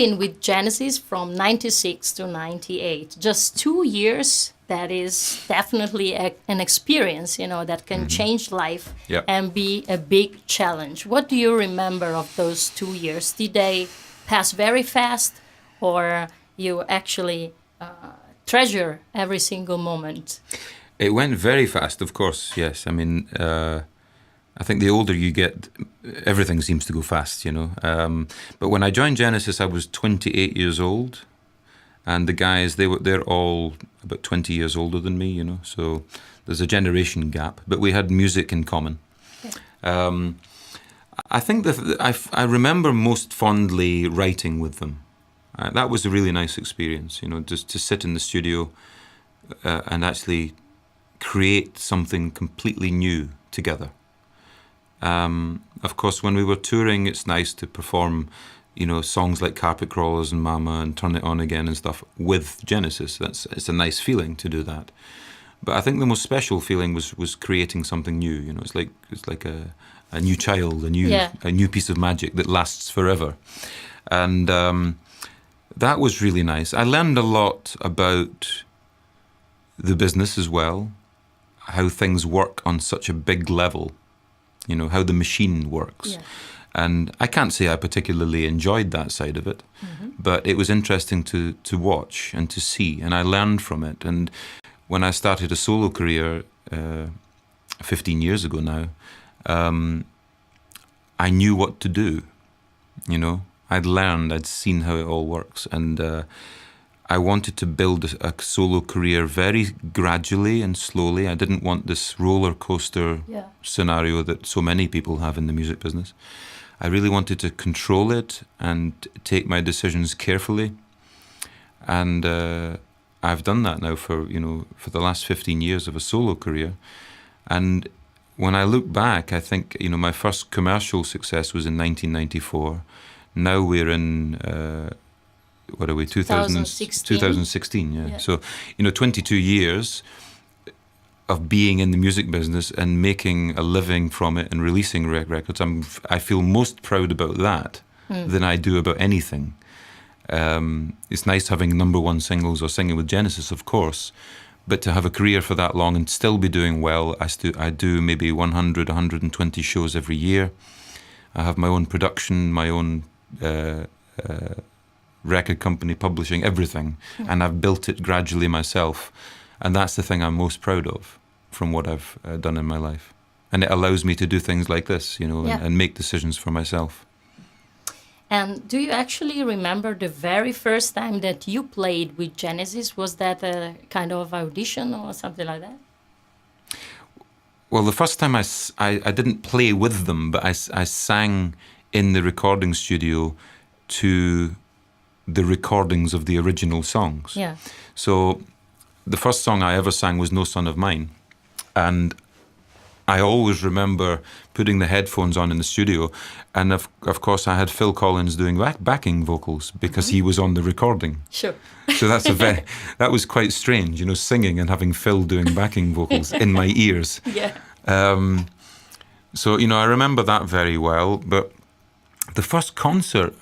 been with Genesis from 96 to 98, just 2 years. That is definitely an experience, that can change life Yep. and be a big challenge. What do you remember of those 2 years? Did they pass very fast, or you actually treasure every single moment? It went very fast, of course, yes. I mean, I think the older you get, everything seems to go fast, But when I joined Genesis, I was 28 years old. And the guys, they're all about 20 years older than me, So there's a generation gap. But we had music in common. Yeah. I think that I remember most fondly writing with them. That was a really nice experience, just to sit in the studio and actually create something completely new together. Of course, when we were touring, it's nice to perform, songs like Carpet Crawlers and Mama and Turn It On Again and stuff with Genesis. It's a nice feeling to do that. But I think the most special feeling was creating something new. It's like a new child, a new piece of magic that lasts forever. And that was really nice. I learned a lot about the business as well, how things work on such a big level, how the machine works. Yeah. And I can't say I particularly enjoyed that side of it, but it was interesting to watch and to see, and I learned from it. And when I started a solo career 15 years ago now, I knew what to do, I'd seen how it all works, and I wanted to build a solo career very gradually and slowly. I didn't want this roller coaster scenario that so many people have in the music business. I really wanted to control it and take my decisions carefully. And I've done that now for the last 15 years of a solo career. And when I look back, I think, my first commercial success was in 1994. Now we're in... what are we, 2016, yeah. So, 22 years of being in the music business and making a living from it and releasing records. I feel most proud about that than I do about anything. It's nice having number one singles or singing with Genesis, of course, but to have a career for that long and still be doing well, I do maybe 100, 120 shows every year. I have my own production, my own... record company, publishing, everything. And I've built it gradually myself. And that's the thing I'm most proud of from what I've done in my life. And it allows me to do things like this, and make decisions for myself. And do you actually remember the very first time that you played with Genesis? Was that a kind of audition or something like that? Well, the first time I didn't play with them, but I sang in the recording studio to the recordings of the original songs. Yeah. So the first song I ever sang was No Son of Mine. And I always remember putting the headphones on in the studio. And of course I had Phil Collins doing backing vocals because he was on the recording. Sure. So that was quite strange, singing and having Phil doing backing vocals in my ears. Yeah. So, I remember that very well. But the first concert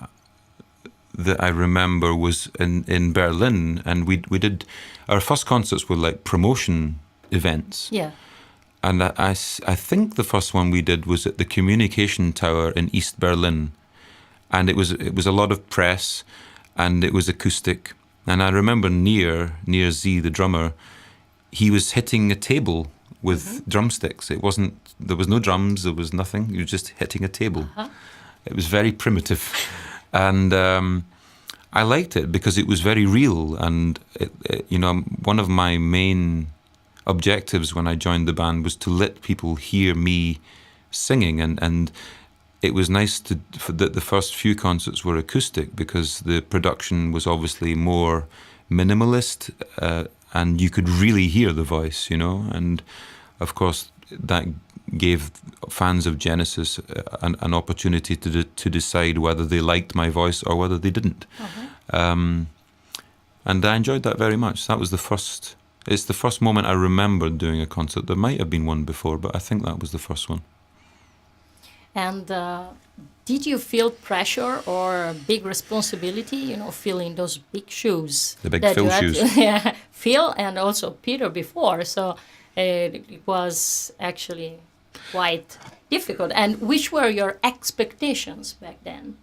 that I remember was in Berlin, and we did our first concerts were like promotion events. Yeah. And I think the first one we did was at the Communication Tower in East Berlin, and it was a lot of press, and it was acoustic. And I remember near Z, the drummer, he was hitting a table with drumsticks. There was no drums, there was nothing. He was just hitting a table. It was very primitive. And I liked it because it was very real. And, one of my main objectives when I joined the band was to let people hear me singing. And it was nice that the first few concerts were acoustic because the production was obviously more minimalist and you could really hear the voice, And, of course, that gave fans of Genesis an opportunity to decide whether they liked my voice or whether they didn't. And I enjoyed that very much. That was it's the first moment I remember doing a concert. There might have been one before, but I think that was the first one. And did you feel pressure or big responsibility, filling those big shoes? The big that Phil you had shoes. to, yeah, Phil and also Peter before. So it was actually quite difficult. And which were your expectations back then?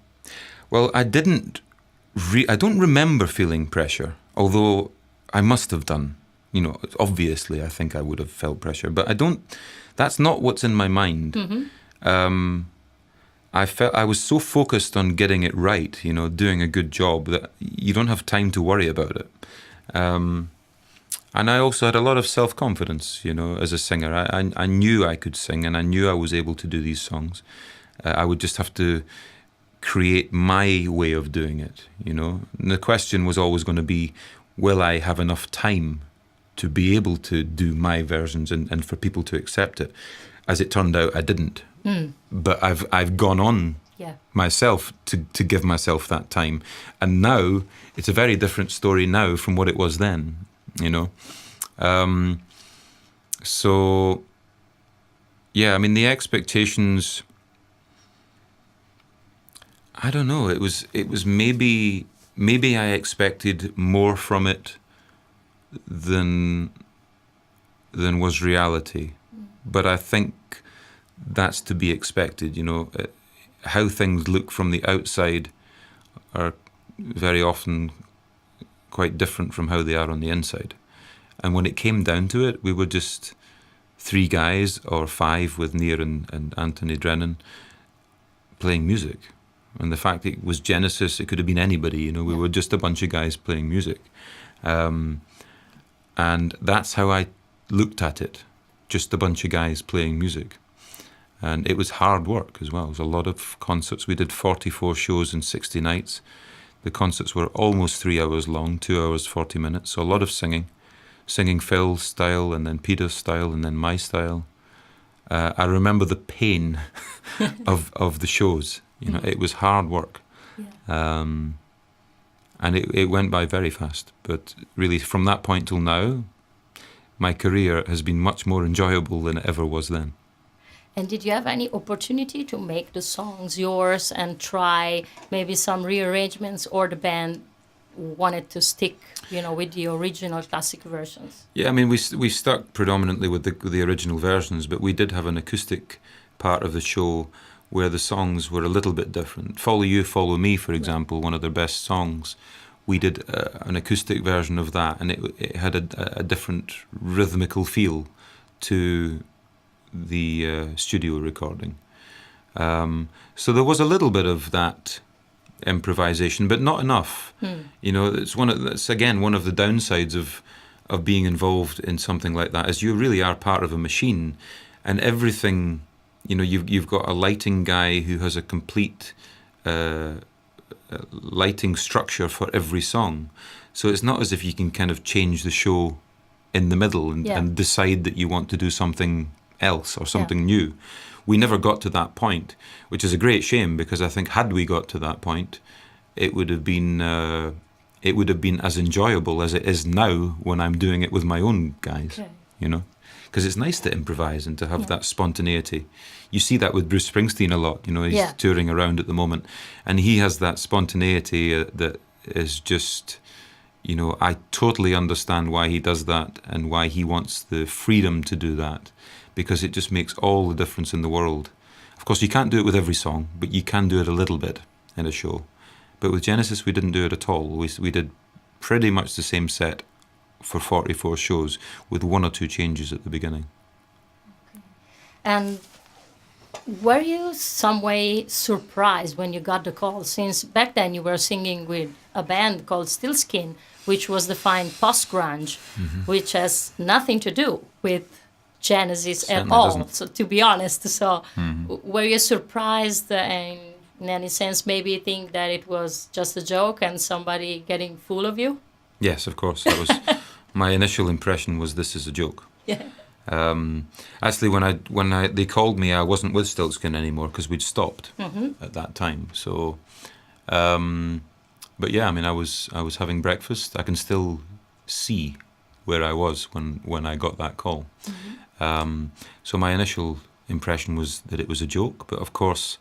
Well, I don't remember feeling pressure, although I must have done. Obviously, I think I would have felt pressure, but I don't. That's not what's in my mind. I was so focused on getting it right, doing a good job, that you don't have time to worry about it. And I also had a lot of self-confidence, as a singer. I knew I could sing, and I knew I was able to do these songs. I would just have to create my way of doing it, And the question was always going to be, will I have enough time to be able to do my versions and for people to accept it? As it turned out, I didn't. But I've gone on myself to give myself that time. And now, it's a very different story now from what it was then, So, yeah, I mean, the expectations, I don't know, it was maybe I expected more from it than was reality. But I think that's to be expected, how things look from the outside are very often quite different from how they are on the inside. And when it came down to it, we were just 3 guys or 5 with Near and Anthony Drennan playing music. And the fact it was Genesis, it could have been anybody, we were just a bunch of guys playing music. And that's how I looked at it, just a bunch of guys playing music. And it was hard work as well. It was a lot of concerts. We did 44 shows in 60 nights. The concerts were almost 3 hours long, 2 hours, 40 minutes. So a lot of singing Phil's style and then Peter's style and then my style. I remember the pain of the shows. It was hard work. And it went by very fast. But really, from that point till now, my career has been much more enjoyable than it ever was then. And did you have any opportunity to make the songs yours and try maybe some rearrangements, or the band wanted to stick, with the original classic versions? Yeah, I mean, we stuck predominantly with the original versions, but we did have an acoustic part of the show where the songs were a little bit different. Follow You, Follow Me, for example, one of their best songs. We did an acoustic version of that, and it had a different rhythmical feel to the studio recording. So there was a little bit of that improvisation, but not enough. It's again one of the downsides of being involved in something like that, is you really are part of a machine, and everything. You've got a lighting guy who has a complete lighting structure for every song. So it's not as if you can kind of change the show in the middle and decide that you want to do something else or something new. We never got to that point, which is a great shame, because I think had we got to that point, it would have been as enjoyable as it is now when I'm doing it with my own guys. Okay. Because it's nice to improvise and to have that spontaneity. You see that with Bruce Springsteen a lot. He's touring around at the moment, and he has that spontaneity that is just, I totally understand why he does that and why he wants the freedom to do that, because it just makes all the difference in the world. Of course, you can't do it with every song, but you can do it a little bit in a show. But with Genesis, we didn't do it at all. We did pretty much the same set for 44 shows with 1 or 2 changes at the beginning. Okay. And were you some way surprised when you got the call? Since back then you were singing with a band called Stillskin, which was defined post-grunge, which has nothing to do with Genesis Certainly at all. doesn't. So to be honest, were you surprised and in any sense maybe think that it was just a joke and somebody getting fool of you? Yes, of course. That was my initial impression was, this is a joke. Yeah. Actually, when they called me, I wasn't with Stiltskin anymore because we'd stopped at that time. So, but yeah, I mean, I was having breakfast. I can still see where I was when I got that call. So my initial impression was that it was a joke. But of course,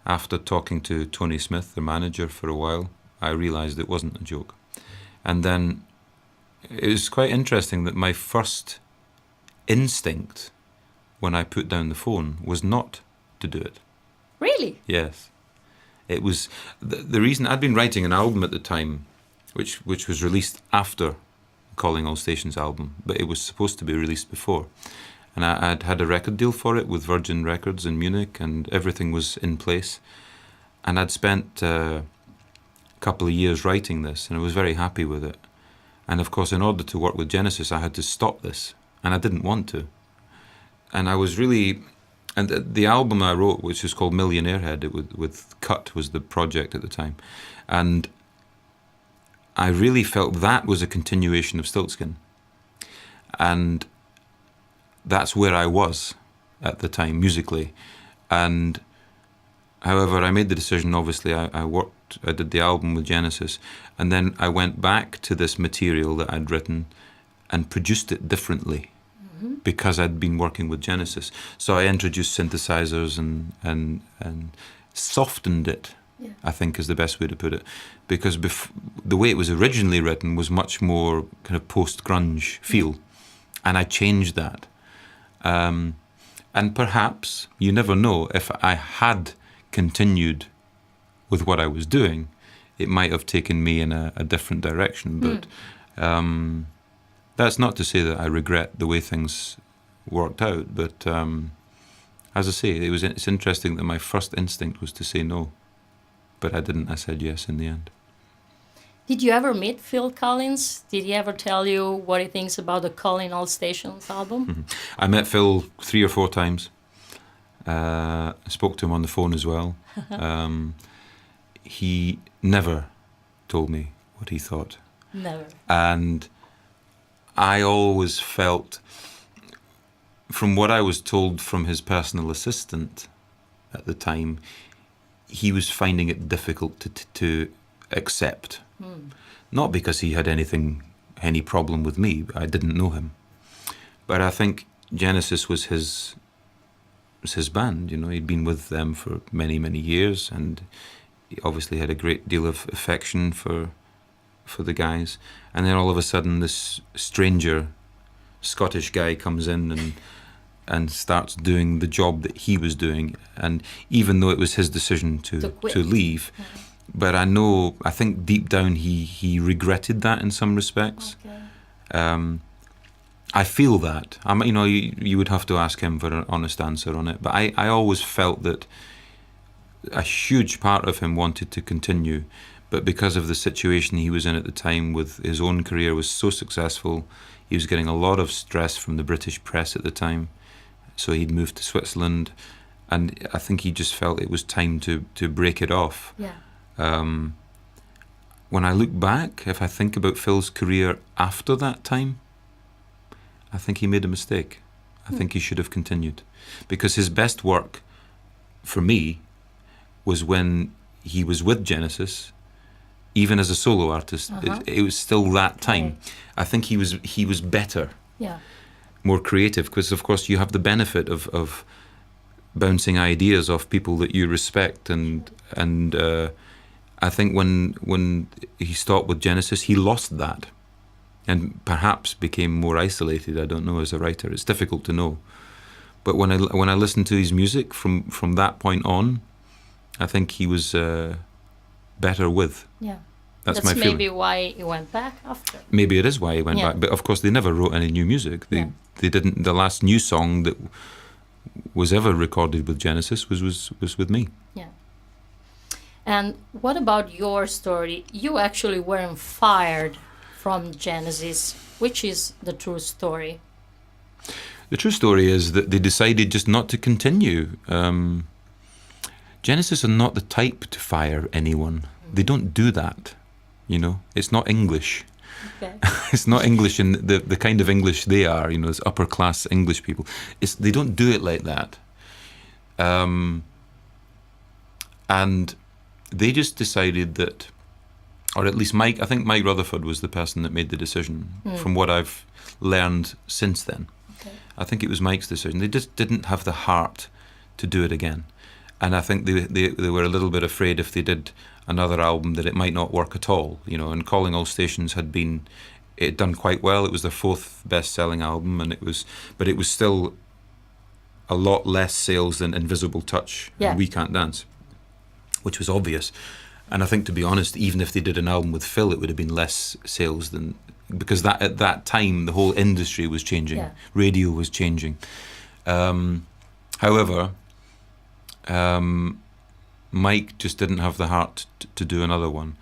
after talking to Tony Smith, the manager, for a while, I realised it wasn't a joke. And then it was quite interesting that my first instinct when I put down the phone was not to do it. Really? Yes. It was the reason. I'd been writing an album at the time, which was released after Calling All Stations album, but it was supposed to be released before. And I'd had a record deal for it with Virgin Records in Munich, and everything was in place. And I'd spent a couple of years writing this, and I was very happy with it. And of course, in order to work with Genesis, I had to stop this, and I didn't want to. And I was really... And the album I wrote, which was called Millionaire Head, with Cut was the project at the time. And I really felt that was a continuation of Stiltskin. And that's where I was at the time, musically. And however, I made the decision, obviously, I did the album with Genesis, and then I went back to this material that I'd written and produced it differently because I'd been working with Genesis. So I introduced synthesizers and softened it, I think is the best way to put it, because the way it was originally written was much more kind of post-grunge feel, and I changed that. And perhaps, you never know, if I had continued with what I was doing, it might have taken me in a different direction. But that's not to say that I regret the way things worked out. But as I say, it's interesting that my first instinct was to say no. But I didn't. I said yes in the end. Did you ever meet Phil Collins? Did he ever tell you what he thinks about the Calling All Stations album? Mm-hmm. I met Phil 3 or 4 times. I spoke to him on the phone as well. He never told me what he thought. Never. And I always felt, from what I was told from his personal assistant at the time, he was finding it difficult to accept. Not because he had any problem with me. I didn't know him. But I think Genesis was his band. You know, he'd been with them for many, many years, and he obviously had a great deal of affection for the guys. And then all of a sudden, this stranger Scottish guy comes in and starts doing the job that he was doing. And even though it was his decision to leave, but I think deep down he regretted that in some respects. Okay. I feel that. You would have to ask him for an honest answer on it. But I always felt that a huge part of him wanted to continue, but because of the situation he was in at the time, with his own career was so successful, he was getting a lot of stress from the British press at the time. So he'd moved to Switzerland, and I think he just felt it was time to break it off. Yeah. When I look back, if I think about Phil's career after that time, I think he made a mistake. I think he should have continued, because his best work for me was when he was with Genesis, even as a solo artist. It was still that time. Right. I think he was better, more creative, because of course you have the benefit of bouncing ideas off people that you respect, and I think when he stopped with Genesis, he lost that, and perhaps became more isolated. I don't know, as a writer, it's difficult to know. But when I listen to his music from that point on, I think he was better with. Yeah, that's my feeling. Maybe why he went back after. Maybe it is why he went back. But of course, they never wrote any new music. They didn't. The last new song that was ever recorded with Genesis was with me. Yeah. And what about your story? You actually weren't fired from Genesis. Which is the true story? The true story is that they decided just not to continue. Genesis are not the type to fire anyone. They don't do that, you know. It's not English. Okay. It's not English in the kind of English they are, you know, it's upper class English people. They don't do it like that. And they just decided that, or at least I think Mike Rutherford was the person that made the decision, from what I've learned since then. Okay. I think it was Mike's decision. They just didn't have the heart to do it again. And I think they were a little bit afraid if they did another album that it might not work at all, you know. And Calling All Stations had done quite well. It was their 4th best-selling album, but it was still a lot less sales than Invisible Touch and We Can't Dance, which was obvious. And I think, to be honest, even if they did an album with Phil, it would have been less sales than, because at that time the whole industry was changing, radio was changing. However, Mike just didn't have the heart to do another one,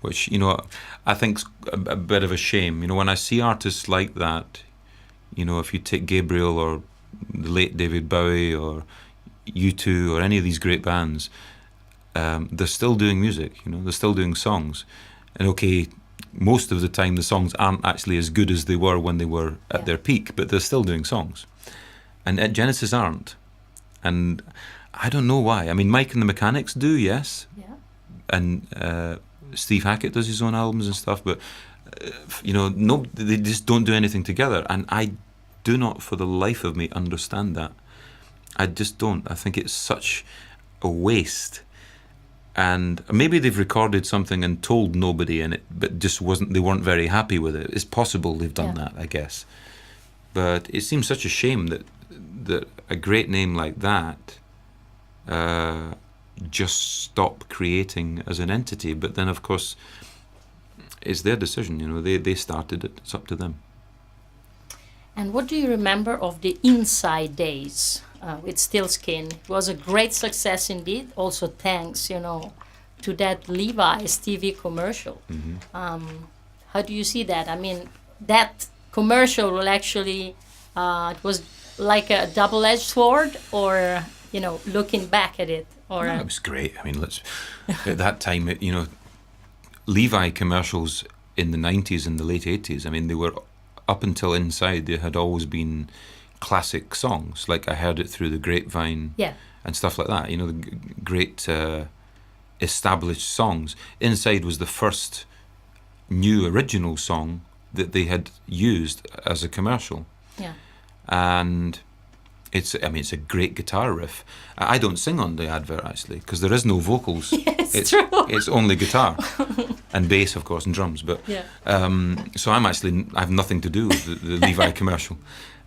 which, you know, I think's a bit of a shame. You know, when I see artists like that, you know, if you take Gabriel or the late David Bowie or U2 or any of these great bands, they're still doing music, you know, they're still doing songs. And okay, most of the time the songs aren't actually as good as they were when they were at their peak, but they're still doing songs. And at Genesis aren't. And I don't know why. I mean, Mike and the Mechanics do, yes. Yeah. And Steve Hackett does his own albums and stuff, but you know, they just don't do anything together. And I do not, for the life of me, understand that. I just don't. I think it's such a waste. And maybe they've recorded something and told nobody in it, but they weren't very happy with it. It's possible they've done that, I guess. But it seems such a shame that a great name like that just stop creating as an entity. But then, of course, it's their decision. You know, they started it. It's up to them. And what do you remember of the Inside days with Stillskin? It was a great success indeed. Also, thanks, you know, to that Levi's TV commercial. Mm-hmm. How do you see that? I mean, that commercial will actually, it was like a double-edged sword, or, you know, looking back at it, or no, it was great. I mean, at that time, you know, Levi commercials in the 90s and the late 80s, I mean, they were, up until Inside, they had always been classic songs, like I Heard It Through the Grapevine, and stuff like that, you know, the great established songs. Inside was the first new original song that they had used as a commercial. Yeah. And it's a great guitar riff. I don't sing on the advert, actually, because there is no vocals. It's true. It's only guitar and bass, of course, and drums. But so I have nothing to do with the Levi commercial.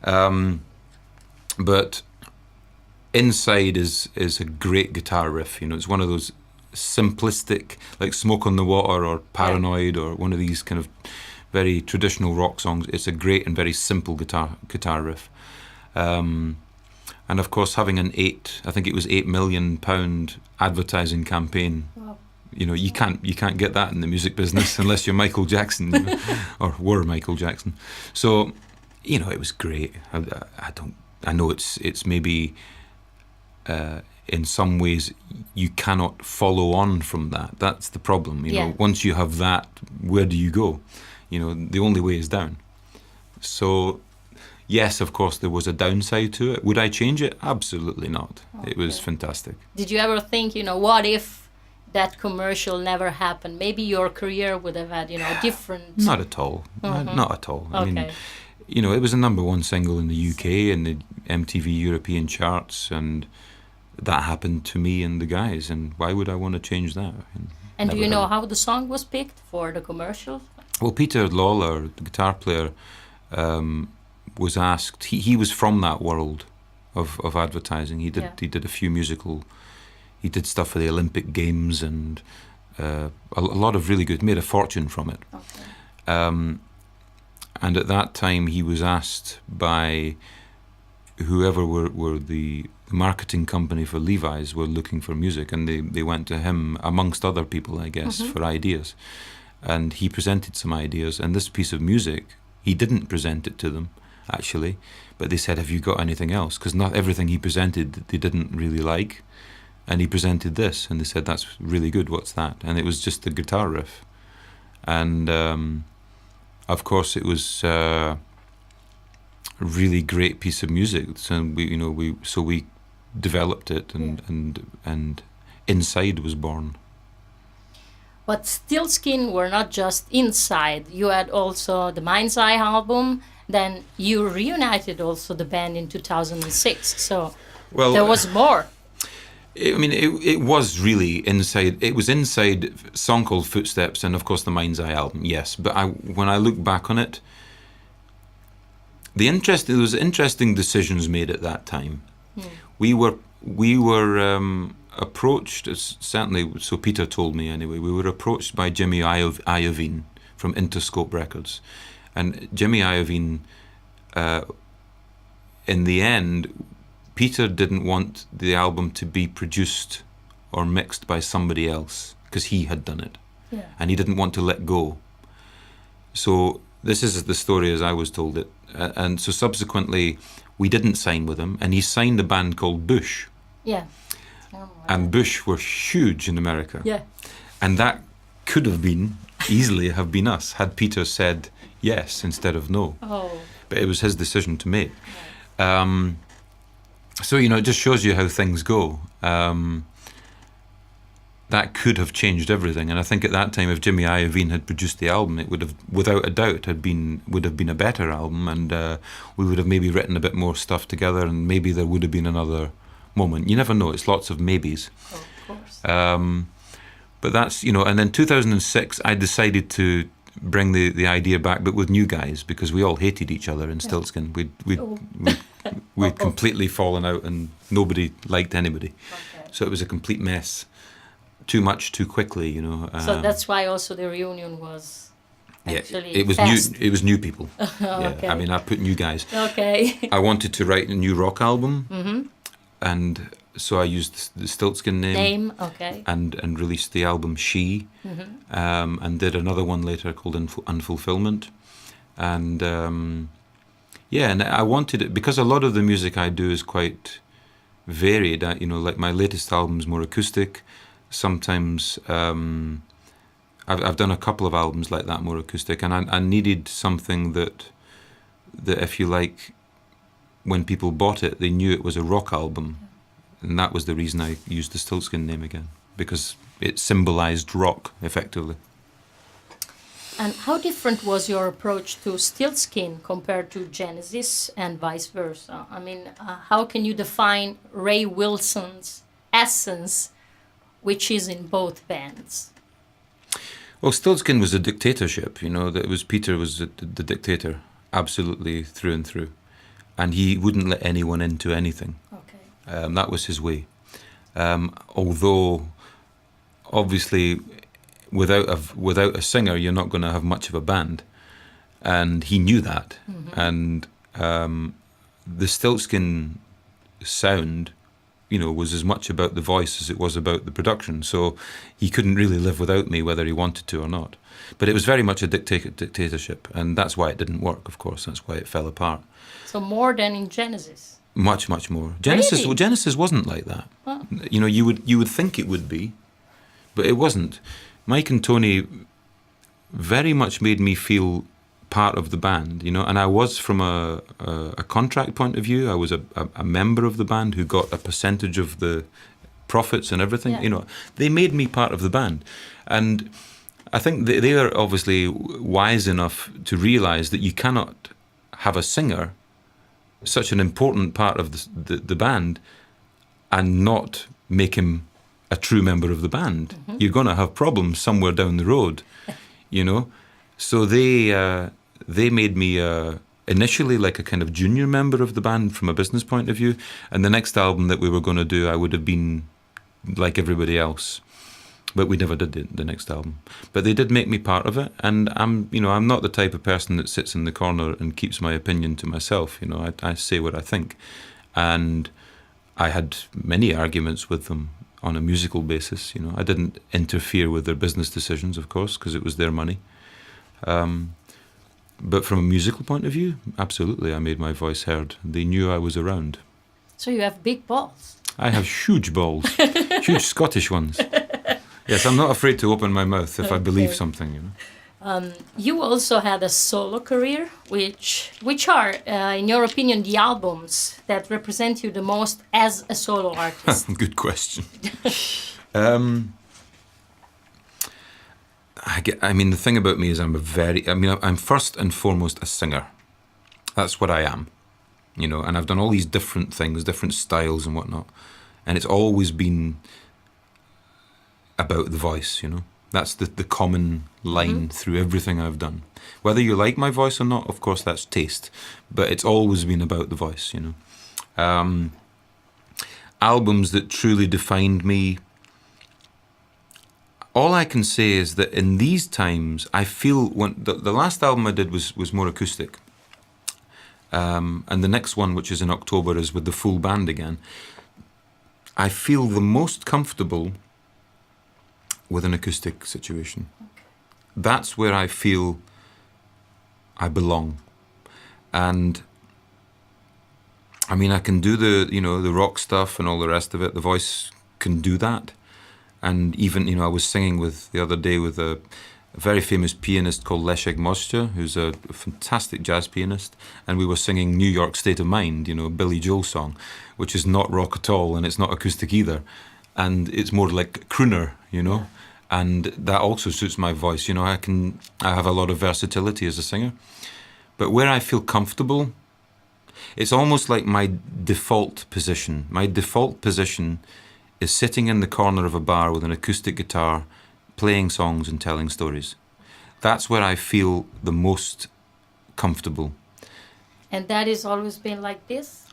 But Inside is a great guitar riff. You know, it's one of those simplistic, like Smoke on the Water or Paranoid or one of these kind of very traditional rock songs. It's a great and very simple guitar riff. And of course, having I think it was £8 million advertising campaign. Wow. You know, you can't get that in the music business unless you're Michael Jackson, you know, or were Michael Jackson. So, you know, it was great. I know it's maybe in some ways you cannot follow on from that. That's the problem. You know, once you have that, where do you go? You know, the only way is down. So, yes, of course, there was a downside to it. Would I change it? Absolutely not. Okay. It was fantastic. Did you ever think, you know, what if that commercial never happened? Maybe your career would have had, you know, a different... Not at all. Not at all. I mean, you know, it was a #1 single in the UK and the MTV European charts, and that happened to me and the guys, and why would I want to change that? And do you know how the song was picked for the commercial? Well, Peter Lawler, the guitar player, was asked. He was from that world of advertising. He did a few musical. He did stuff for the Olympic Games and a lot of really good. Made a fortune from it. Okay. And at that time, he was asked by whoever were the marketing company for Levi's were looking for music, and they went to him amongst other people, I guess, for ideas. And he presented some ideas, and this piece of music, he didn't present it to them, actually, but they said, have you got anything else? Because not everything he presented they didn't really like, and he presented this, and they said, that's really good, what's that? And it was just the guitar riff. And of course it was a really great piece of music, so we developed it, and Inside was born. But Stillskin were not just Inside. You had also the Mind's Eye album, then you reunited also the band in 2006. So Well, there was more. it was really inside. It was inside a song called Footsteps, and of course the Mind's Eye album. Yes, but when I look back on it, there was interesting decisions made at that time. We were approached, certainly. So Peter told me anyway. We were approached by Jimmy Iovine from Interscope Records, and Jimmy Iovine. In the end, Peter didn't want the album to be produced or mixed by somebody else because he had done it, and he didn't want to let go. So this is the story as I was told it, and so subsequently we didn't sign with him, and he signed a band called Bush. Yeah. And Bush were huge in America. Yeah. And that could have easily have been us had Peter said yes instead of no. Oh. But it was his decision to make. So, it just shows you how things go. That could have changed everything. And I think at that time, if Jimmy Iovine had produced the album, it would have, without a doubt, would have been a better album. And we would have maybe written a bit more stuff together, and maybe there would have been another moment. You never know. It's lots of maybes. Oh, of course. But that's, and then 2006, I decided to bring the idea back, but with new guys, because we all hated each other in Stiltskin. We'd completely fallen out, and nobody liked anybody. Okay. So it was a complete mess. Too much, too quickly, So that's why also the reunion was actually it was fast. new. It was new people. Okay. I mean, I put new guys. Okay. I wanted to write a new rock album, and so I used the Stiltskin name. Okay. And released the album She, and did another one later called Unfulfillment, and and I wanted it because a lot of the music I do is quite varied. Like my latest album is more acoustic. Sometimes I've done a couple of albums like that, more acoustic, and I needed something that if you like, when people bought it, they knew it was a rock album. And that was the reason I used the Stiltskin name again, because it symbolized rock, effectively. And how different was your approach to Stiltskin compared to Genesis and vice versa? I mean, how can you define Ray Wilson's essence, which is in both bands? Well, Stiltskin was a dictatorship, that Peter was the dictator, absolutely through and through. And he wouldn't let anyone into anything. Okay. That was his way. Although, obviously, without a singer, you're not going to have much of a band, and he knew that. And the Stiltskin sound, was as much about the voice as it was about the production. So he couldn't really live without me, whether he wanted to or not. But it was very much a dictatorship, and that's why it didn't work. Of course, that's why it fell apart. So more than in Genesis. Much, much more. Genesis, Really? Genesis wasn't like that. Oh. You would think it would be, but it wasn't. Mike and Tony very much made me feel part of the band, and I was, from a contract point of view, I was a member of the band who got a percentage of the profits and everything. Yeah. They made me part of the band, and I think they are obviously wise enough to realize that you cannot have a singer, such an important part of the band, and not make him a true member of the band. You're going to have problems somewhere down the road, So they made me initially like a kind of junior member of the band from a business point of view, and the next album that we were going to do, I would have been like everybody else. But we never did the next album. But they did make me part of it, and I'm not the type of person that sits in the corner and keeps my opinion to myself. I say what I think, and I had many arguments with them on a musical basis. I didn't interfere with their business decisions, of course, because it was their money. But from a musical point of view, absolutely, I made my voice heard. They knew I was around. So you have big balls. I have huge balls, huge Scottish ones. Yes, I'm not afraid to open my mouth if I believe something. You also had a solo career, which are, in your opinion, the albums that represent you the most as a solo artist? Good question. I mean, the thing about me is I'm first and foremost a singer. That's what I am, you know. And I've done all these different things, different styles and whatnot, and it's always been about the voice, you know. That's the common line through everything I've done. Whether you like my voice or not, of course, that's taste, but it's always been about the voice, you know. Albums that truly defined me. All I can say is that in these times, I feel when the last album I did was more acoustic, and the next one, which is in October, is with the full band again. I feel the most comfortable with an acoustic situation. That's where I feel I belong. And I mean, I can do the rock stuff and all the rest of it. The voice can do that. And even, I was singing the other day with a very famous pianist called Leszek Mostia, who's a fantastic jazz pianist. And we were singing New York State of Mind, a Billy Joel song, which is not rock at all, and it's not acoustic either. And it's more like crooner, Yeah. And that also suits my voice. I have a lot of versatility as a singer. But where I feel comfortable, it's almost like my default position. My default position is sitting in the corner of a bar with an acoustic guitar, playing songs and telling stories. That's where I feel the most comfortable. And that has always been like this?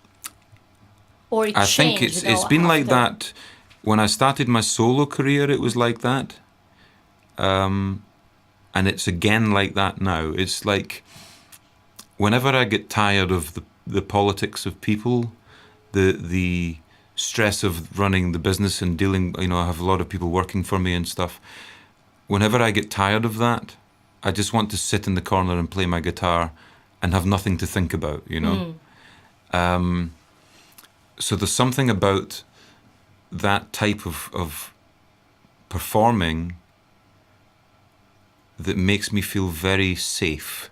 Or it I changed? think it's been like that. When I started my solo career, it was like that. And it's again like that now. It's like whenever I get tired of the politics of people, the stress of running the business and dealing, I have a lot of people working for me and stuff. Whenever I get tired of that, I just want to sit in the corner and play my guitar and have nothing to think about, So there's something about that type of performing that makes me feel very safe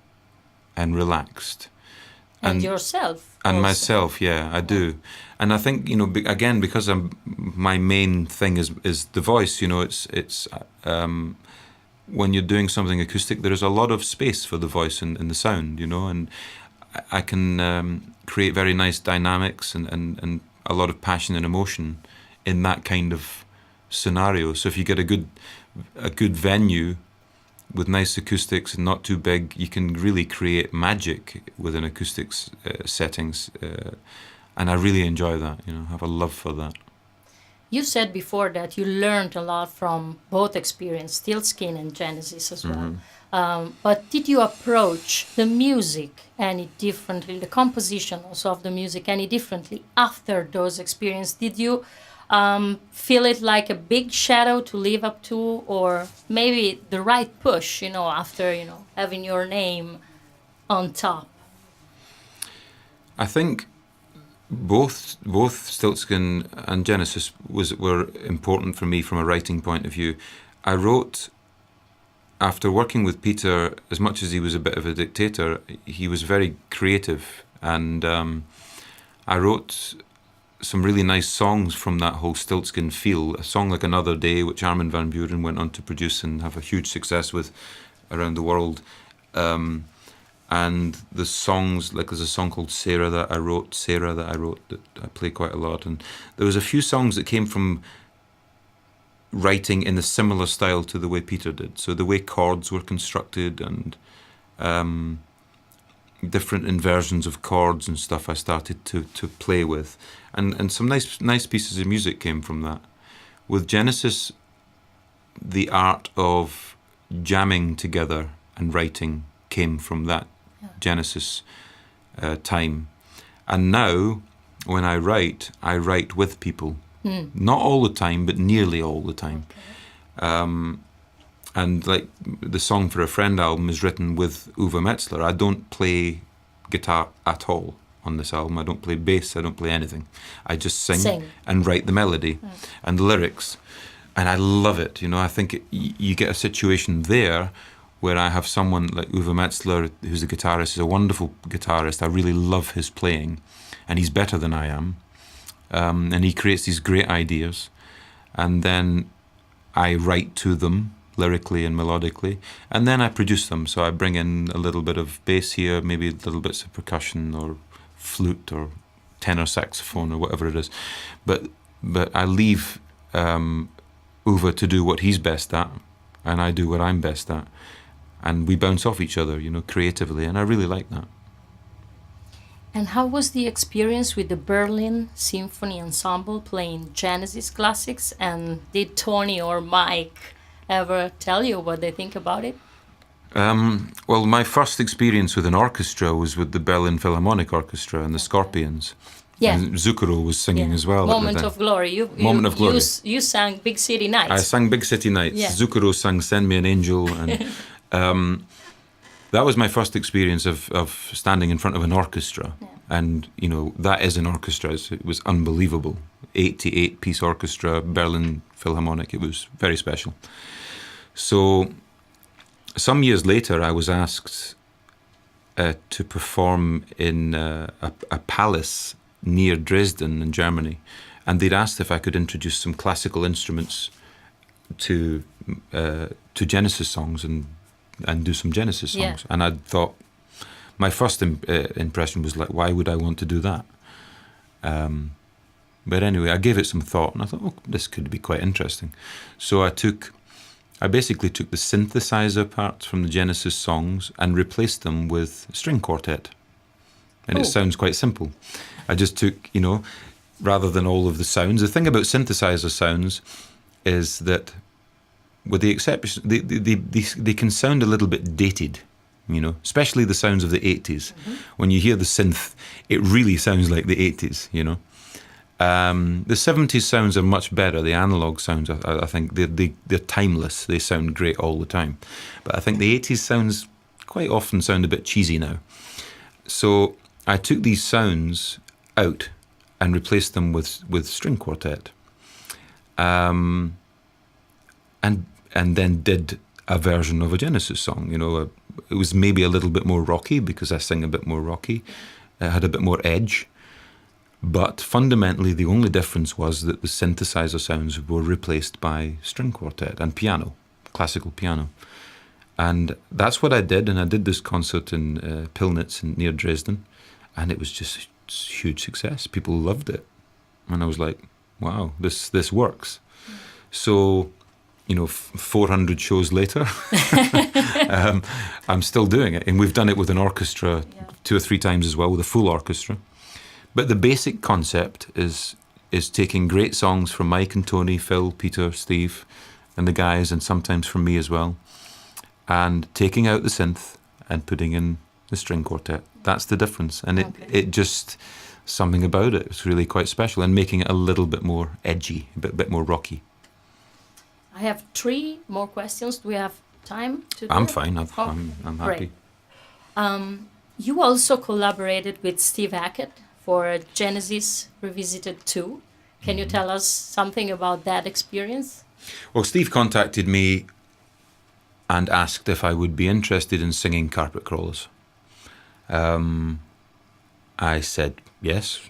and relaxed. And yourself. And also. myself, yeah, I do. And I think, again, because my main thing is the voice, it's when you're doing something acoustic, there is a lot of space for the voice and the sound, and I can create very nice dynamics and a lot of passion and emotion in that kind of scenario. So if you get a good venue with nice acoustics and not too big, you can really create magic within acoustics settings, and I really enjoy that. I have a love for that. You said before that you learned a lot from both experience, Stiltskin and Genesis as well. But did you approach the music any differently, the composition also of the music any differently after those experiences? Did you feel it like a big shadow to live up to, or maybe the right push, after, having your name on top? I think both Stiltskin and Genesis were important for me from a writing point of view. I wrote, after working with Peter, as much as he was a bit of a dictator, he was very creative, and I wrote some really nice songs from that whole Stiltskin feel. A song like Another Day, which Armin van Buuren went on to produce and have a huge success with around the world. And the songs, like there's a song called Sarah that I wrote that I play quite a lot. And there was a few songs that came from writing in a similar style to the way Peter did. So the way chords were constructed and different inversions of chords and stuff I started to play with. And some nice pieces of music came from that. With Genesis, the art of jamming together and writing came from that Genesis time. And now, when I write with people. Not all the time, but nearly all the time. Okay. And like the Song for a Friend album is written with Uwe Metzler. I don't play guitar at all on this album. I don't play bass. I don't play anything. I just sing. And write the melody and the lyrics. And I love it. I think you get a situation there where I have someone like Uwe Metzler, who's a guitarist, he's a wonderful guitarist. I really love his playing, and he's better than I am. And he creates these great ideas, and then I write to them, lyrically and melodically, and then I produce them. So I bring in a little bit of bass here, maybe little bits of percussion or flute or tenor saxophone or whatever it is, but I leave Uwe to do what he's best at, and I do what I'm best at, and we bounce off each other, creatively, and I really like that. And how was the experience with the Berlin Symphony Ensemble playing Genesis classics? And did Tony or Mike ever tell you what they think about it? Well, my first experience with an orchestra was with the Berlin Philharmonic Orchestra and the Scorpions. Yeah. And Zucchero was singing as well. Moment of Glory. Moment of Glory. You sang Big City Nights. I sang Big City Nights. Yeah. Zucchero sang Send Me an Angel. And that was my first experience of standing in front of an orchestra. Yeah. And, that is an orchestra. It was unbelievable. 88-piece orchestra, Berlin Philharmonic. It was very special. So some years later, I was asked to perform in a palace near Dresden in Germany, and they'd asked if I could introduce some classical instruments to Genesis songs and do some Genesis songs. Yeah. And I thought, my first impression was like, why would I want to do that? But anyway, I gave it some thought, and I thought, oh, this could be quite interesting. So I basically took the synthesizer parts from the Genesis songs and replaced them with string quartet. And It sounds quite simple. I just took, rather than all of the sounds. The thing about synthesizer sounds is that, with the exception, they can sound a little bit dated, especially the sounds of the 80s. Mm-hmm. When you hear the synth, it really sounds like the 80s, The 70s sounds are much better. The analog sounds, I think, they're timeless. They sound great all the time. But I think the 80s sounds quite often sound a bit cheesy now. So I took these sounds out and replaced them with string quartet, and then did a version of a Genesis song. It was maybe a little bit more rocky because I sing a bit more rocky. It had a bit more edge, but fundamentally the only difference was that the synthesizer sounds were replaced by string quartet and piano, classical piano. And that's what I did, and I did this concert in Pillnitz near Dresden, and it was just a huge success. People loved it, and I was like, wow, this works. So, 400 shows later, I'm still doing it, and we've done it with an orchestra 2 or 3 times as well, with a full orchestra. But the basic concept is taking great songs from Mike and Tony, Phil, Peter, Steve, and the guys, and sometimes from me as well, and taking out the synth and putting in the string quartet. That's the difference. And it just, something about it, it's really quite special, and making it a little bit more edgy, a bit more rocky. I have 3 more questions. Do we have time to do I'm it? fine. I'm happy. You also collaborated with Steve Hackett for Genesis Revisited 2. Can you tell us something about that experience? Well, Steve contacted me and asked if I would be interested in singing Carpet Crawlers. I said yes,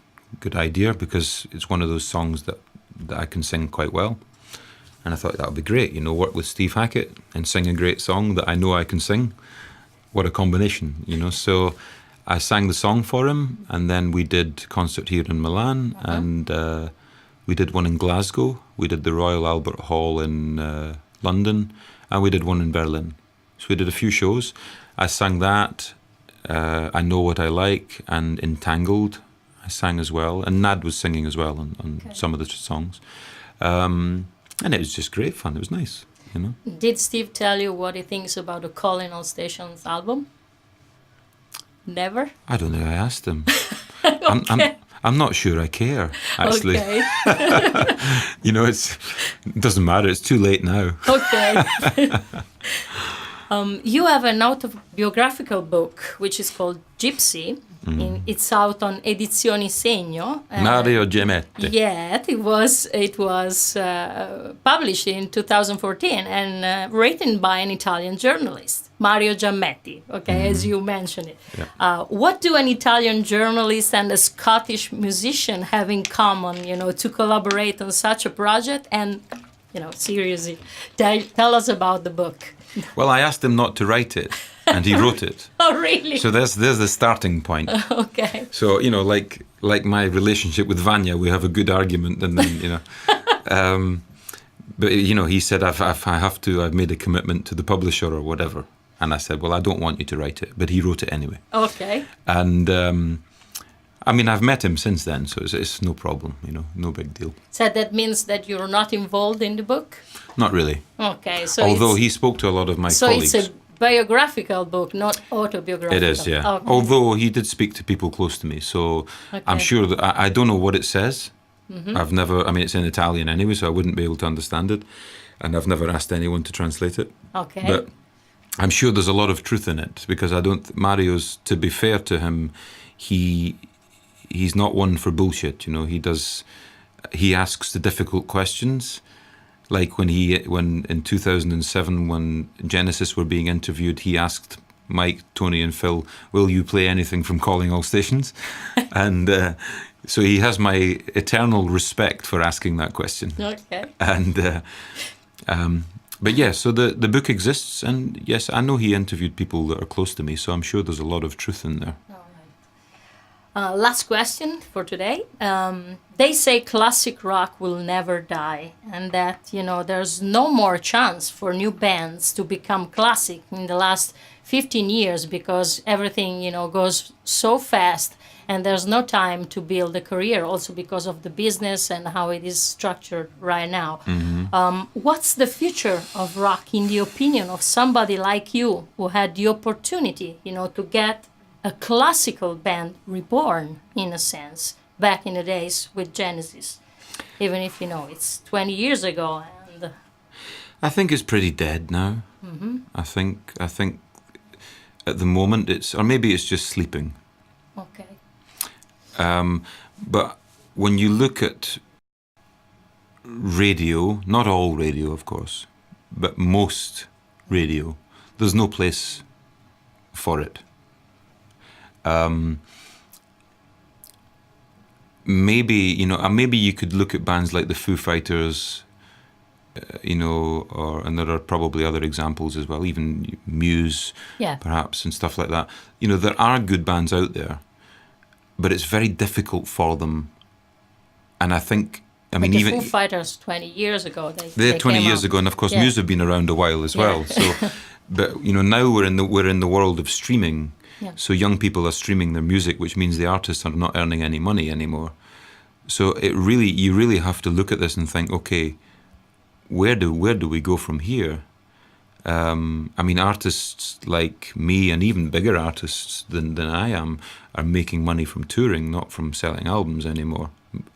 good idea, because it's one of those songs that I can sing quite well. And I thought that would be great, work with Steve Hackett and sing a great song that I know I can sing. What a combination, So I sang the song for him, and then we did concert here in Milan, and we did one in Glasgow. We did the Royal Albert Hall in London, and we did one in Berlin. So we did a few shows. I sang that, I Know What I Like, and Entangled I sang as well. And Nad was singing as well on some of the songs. And it was just great fun. It was nice, Did Steve tell you what he thinks about the Calling All Stations album? Never? I don't think I asked him. Okay. I'm not sure I care, actually. Okay. It doesn't matter. It's too late now. Okay. You have an autobiographical book, which is called Gypsy. It's out on Edizioni Segno. Mario Gemetti. Yeah, it was published in 2014 and written by an Italian journalist, Mario Giammetti, as you mentioned it. Yeah. What do an Italian journalist and a Scottish musician have in common, to collaborate on such a project? And seriously, tell us about the book. Well, I asked him not to write it, and he wrote it. Oh, really? So there's the starting point. Okay. So, like my relationship with Vanya, we have a good argument, and then, but, he said, I've made a commitment to the publisher or whatever. And I said, well, I don't want you to write it. But he wrote it anyway. Okay. And, I've met him since then, so it's no problem, no big deal. So that means that you're not involved in the book? Not really. Okay. So although he spoke to a lot of my colleagues. So it's a biographical book, not autobiographical. It is, yeah. Okay. Although he did speak to people close to me, so I'm sure that I don't know what it says. I've never, it's in Italian anyway, so I wouldn't be able to understand it. And I've never asked anyone to translate it. Okay. But I'm sure there's a lot of truth in it, because Mario's, to be fair to him, he's not one for bullshit, he asks the difficult questions. Like when in 2007, when Genesis were being interviewed, he asked Mike, Tony and Phil, will you play anything from Calling All Stations? And so he has my eternal respect for asking that question. Okay. And but yeah, so the book exists, and yes, I know he interviewed people that are close to me, so I'm sure there's a lot of truth in there. All right. Last question for today. They say classic rock will never die, and that there's no more chance for new bands to become classic in the last 15 years, because everything goes so fast, and there's no time to build a career, also because of the business and how it is structured right now. What's the future of rock in the opinion of somebody like you, who had the opportunity to get a classical band reborn, in a sense, back in the days with Genesis, even if it's 20 years ago? And I think it's pretty dead now. I think at the moment or maybe it's just sleeping. Okay. But when you look at radio, not all radio, of course, but most radio, there's no place for it. Maybe maybe you could look at bands like the Foo Fighters, and there are probably other examples as well, even Muse, perhaps, and stuff like that. There are good bands out there, but it's very difficult for them. And I think, but the Foo Fighters 20 years ago, they 20 years ago, and of course Muse have been around a while as well. So, but now we're in the world of streaming. Yeah. So young people are streaming their music, which means the artists are not earning any money anymore. So you really have to look at this and think, okay, where do we go from here? Artists like me, and even bigger artists than I am, are making money from touring, not from selling albums anymore.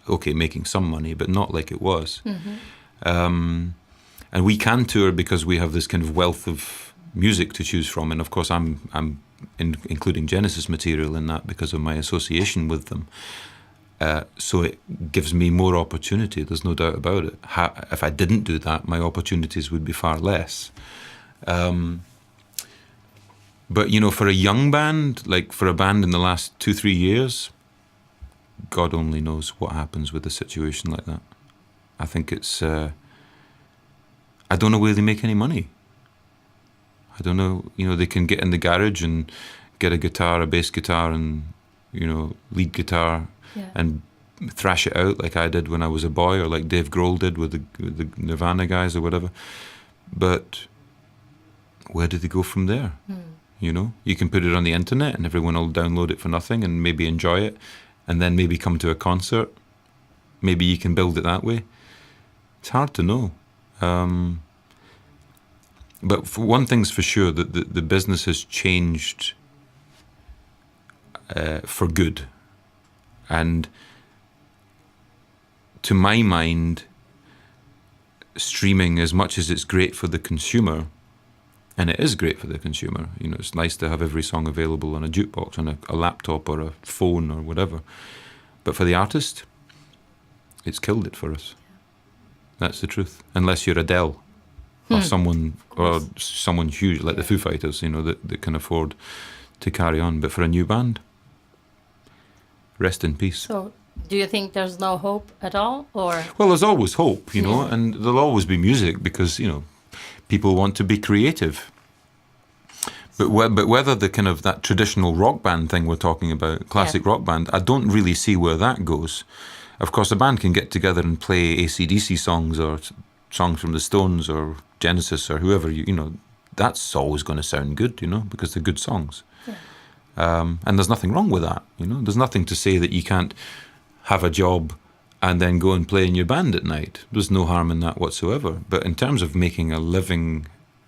Okay, making some money, but not like it was. And we can tour because we have this kind of wealth of music to choose from, and of course I'm including Genesis material in that because of my association with them. So it gives me more opportunity, there's no doubt about it. If I didn't do that, my opportunities would be far less. But for a young band, like for a band in the last 2-3 years, God only knows what happens with a situation like that. I think it's I don't know where they make any money. I don't know, they can get in the garage and get a guitar, a bass guitar, and, lead guitar, and thrash it out like I did when I was a boy, or like Dave Grohl did with the Nirvana guys or whatever. But where do they go from there? You can put it on the internet and everyone will download it for nothing and maybe enjoy it, and then maybe come to a concert. Maybe you can build it that way. It's hard to know. But for one thing's for sure, that the business has changed for good. And to my mind, streaming, as much as it's great for the consumer, and it is great for the consumer, it's nice to have every song available on a jukebox, on a laptop or a phone or whatever. But for the artist, it's killed it for us. That's the truth. Unless you're Adele. Or someone huge like the Foo Fighters, that can afford to carry on. But for a new band, rest in peace. So Do you think there's no hope at all, or? Well, there's always hope, you know, and there'll always be music because, you know, people want to be creative. But whether the kind of that traditional rock band thing we're talking about, classic rock band, I don't really see where that goes. Of course, a band can get together and play AC/DC songs or songs from the Stones or Genesis or whoever, you know, that's always going to sound good, you know, because they're good songs. Yeah. And there's nothing wrong with that, you know. There's nothing to say that you can't have a job and then go and play in your band at night. There's no harm in that whatsoever. But in terms of making a living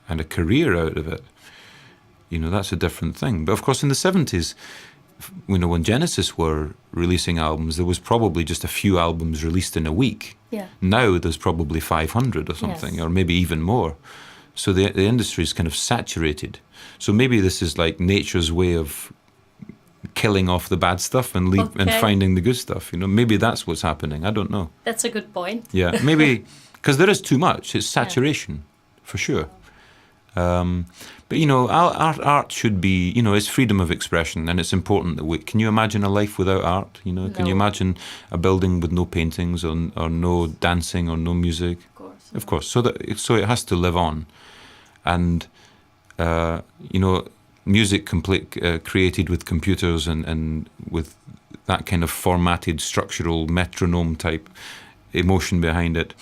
and a career out of it, you know, that's a different thing. But of course, in the 70s, you know, when Genesis were releasing albums, there was probably just a few albums released in a week. Yeah. Now there's probably 500 or something, or maybe even more. So the industry is kind of saturated. So maybe this is like nature's way of killing off the bad stuff and and finding the good stuff. You know, maybe that's what's happening. I don't know. That's a good point. Yeah, maybe because there is too much. It's saturation, for sure. But you know, art should be, you know, it's freedom of expression, and it's important that can you imagine a life without art? You know, can you imagine a building with no paintings or no dancing or no music? Of course. So it has to live on, and you know, music created with computers and with that kind of formatted structural metronome type emotion behind it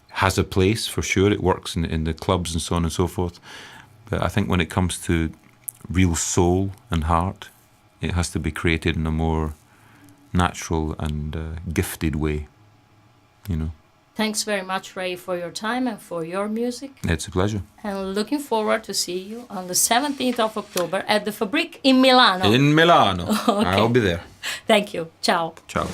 has a place for sure. It works in the clubs and so on and so forth. But I think when it comes to real soul and heart, it has to be created in a more natural and gifted way, you know. Thanks very much, Ray, for your time and for your music. It's a pleasure. And looking forward to see you on the 17th of October at the Fabrique in Milano. In Milano. Okay. I'll be there. Thank you. Ciao. Ciao.